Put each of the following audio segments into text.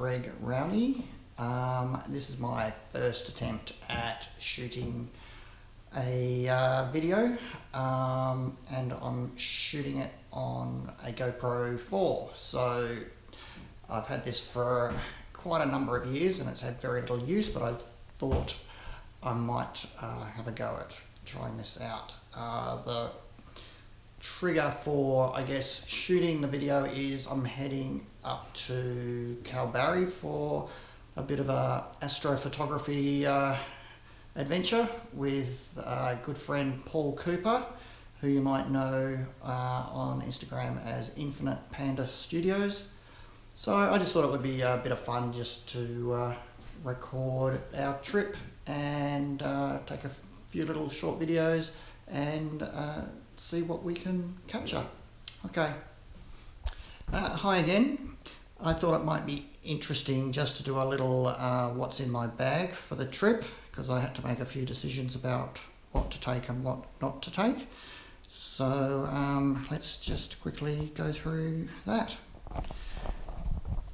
Greg Rowley. This is my first attempt at shooting a video, and I'm shooting it on a GoPro 4. So I've had this for quite a number of years and it's had very little use, but I thought I might have a go at trying this out. The trigger for, I guess, shooting the video is I'm heading up to Kalbarri for a bit of a astrophotography adventure with a good friend Paul Cooper, who you might know on Instagram as Infinite Panda Studios. So I just thought it would be a bit of fun just to record our trip and take a few little short videos and see what we can capture. Okay. Hi again. I thought it might be interesting just to do a little what's in my bag for the trip, because I had to make a few decisions about what to take and what not to take. So let's just quickly go through that.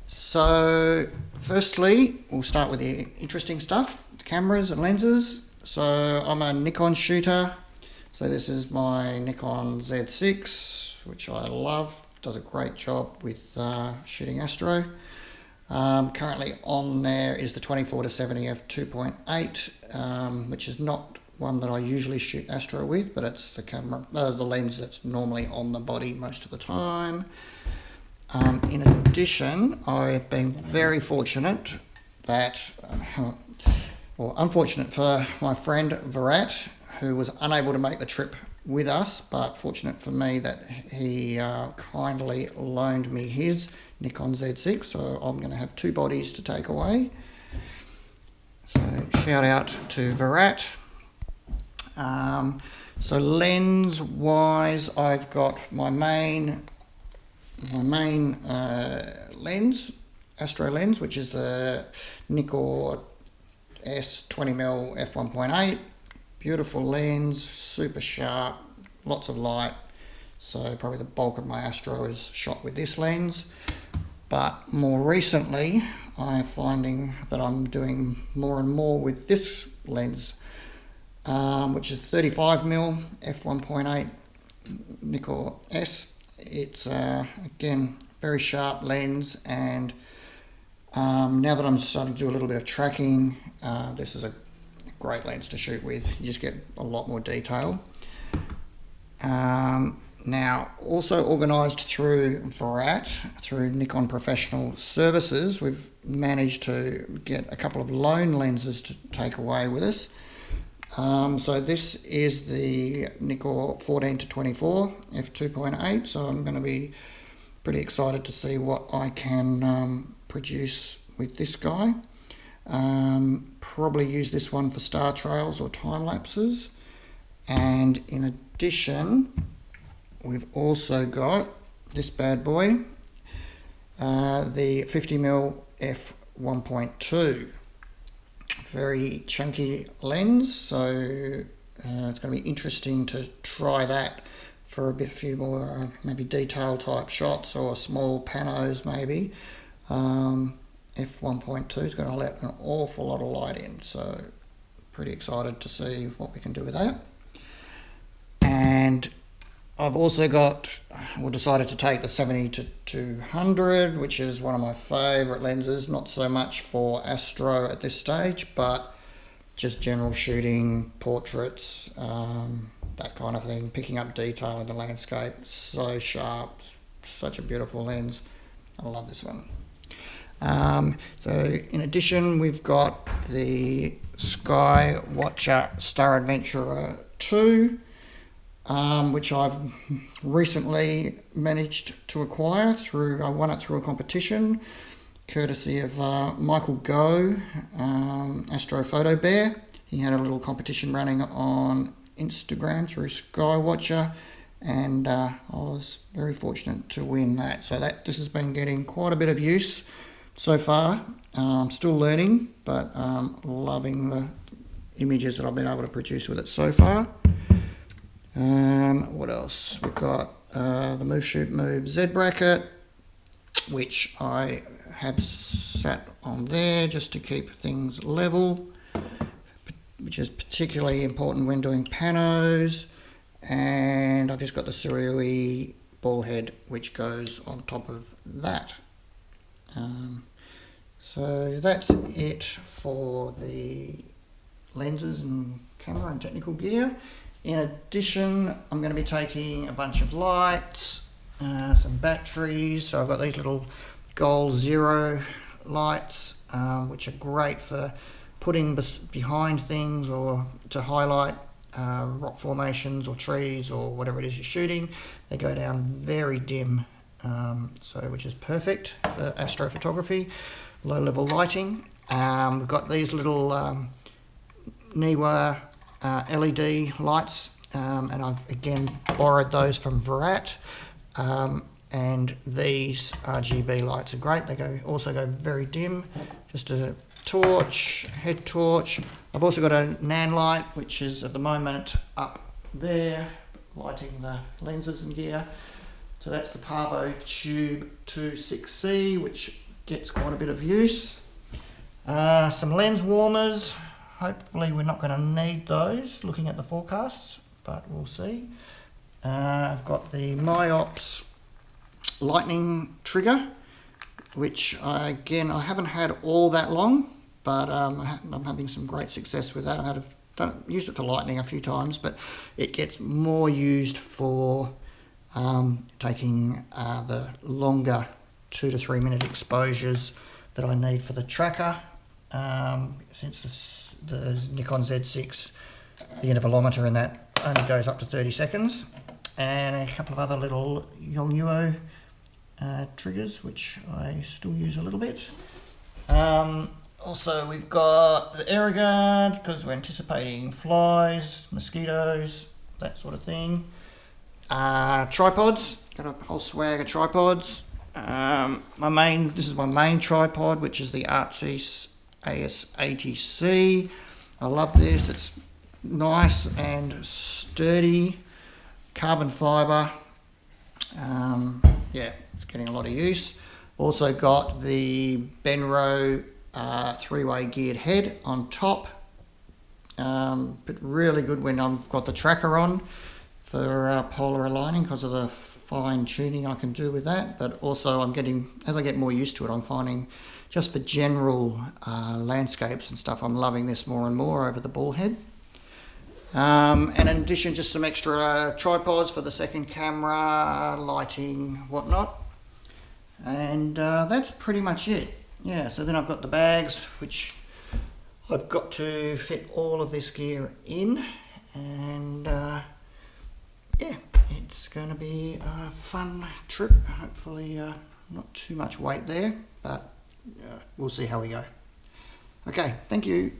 So firstly, we'll start with the interesting stuff, the cameras and lenses. So I'm a Nikon shooter. So this is my Nikon Z6, which I love. Does a great job with shooting Astro. Currently on there is the 24-70 f2.8, which is not one that I usually shoot Astro with, but it's the camera, the lens that's normally on the body most of the time. In addition, I've been very fortunate that, or unfortunate for my friend Virat, who was unable to make the trip with us, but fortunate for me that he kindly loaned me his Nikon Z6, so I'm going to have two bodies to take away. So shout out to Virat. So lens wise, I've got my main lens, Astro lens, which is the Nikon S 20mm f1.8. Beautiful lens, super sharp, lots of light. So probably the bulk of my Astro is shot with this lens. But more recently, I'm finding that I'm doing more and more with this lens, which is 35mm f1.8 Nikon S. It's again very sharp lens, and now that I'm starting to do a little bit of tracking, this is a great lens to shoot with. You just get a lot more detail. Now, also organised through Virat, through Nikon Professional Services, we've managed to get a couple of loan lenses to take away with us. So this is the Nikon 14-24 f2.8, so I'm going to be pretty excited to see what I can produce with this guy. Probably use this one for star trails or time lapses. And in addition, we've also got this bad boy, the 50mm f1.2. Very chunky lens, so it's going to be interesting to try that for a few more maybe detail type shots or small panos maybe. F1.2 is going to let an awful lot of light in, so pretty excited to see what we can do with that. And I've also got, decided to take the 70-200, which is one of my favourite lenses, not so much for Astro at this stage, but just general shooting, portraits, that kind of thing, picking up detail in the landscape. So sharp, such a beautiful lens. I love this one. So in addition, we've got the Skywatcher Star Adventurer 2, which I've recently managed to acquire through, I won it through a competition, courtesy of Michael Go, Astrophoto. He had a little competition running on Instagram through Skywatcher, and I was very fortunate to win that. So this has been getting quite a bit of use so far. I'm still learning, but loving the images that I've been able to produce with it so far. What else? We've got the Move Shoot Move Z bracket, which I have sat on there just to keep things level, which is particularly important when doing panos. And I've just got the Surui ball head which goes on top of that. So that's it for the lenses and camera and technical gear. In addition, I'm going to be taking a bunch of lights, some batteries. So I've got these little Goal Zero lights, which are great for putting behind things or to highlight rock formations or trees or whatever it is you're shooting. They go down very dim, which is perfect for astrophotography, low level lighting. We've got these little Niwa LED lights, and I've again borrowed those from Virat, and these RGB lights are great. They also go very dim, just a torch, head torch. I've also got a NAN light, which is at the moment up there, lighting the lenses and gear. So that's the Parvo Tube 26C, which gets quite a bit of use. Some lens warmers. Hopefully we're not going to need those looking at the forecasts, but we'll see. I've got the Myops lightning trigger, which I haven't had all that long, but I'm having some great success with that. I've used it for lightning a few times, but it gets more used for taking the longer 2 to 3 minute exposures that I need for the tracker. Since the Nikon Z6, the intervalometer in that only goes up to 30 seconds, and a couple of other little Yongnuo triggers, which I still use a little bit. Also, we've got the AeroGuard, because we're anticipating flies, mosquitoes, that sort of thing. Tripods, got a whole swag of tripods. This is my main tripod, which is the Artsys AS80C. I love this. It's nice and sturdy, carbon fiber. Yeah, it's getting a lot of use. Also got the Benro 3-way geared head on top, but really good when I've got the tracker on for polar aligning because of the fine tuning I can do with that. But also as I get more used to it, I'm finding just for general landscapes and stuff, I'm loving this more and more over the ball head. And in addition, just some extra tripods for the second camera, lighting, whatnot. And that's pretty much it. Yeah, so then I've got the bags, which I've got to fit all of this gear in. And yeah, it's going to be a fun trip. Hopefully not too much weight there, but we'll see how we go. Okay, thank you.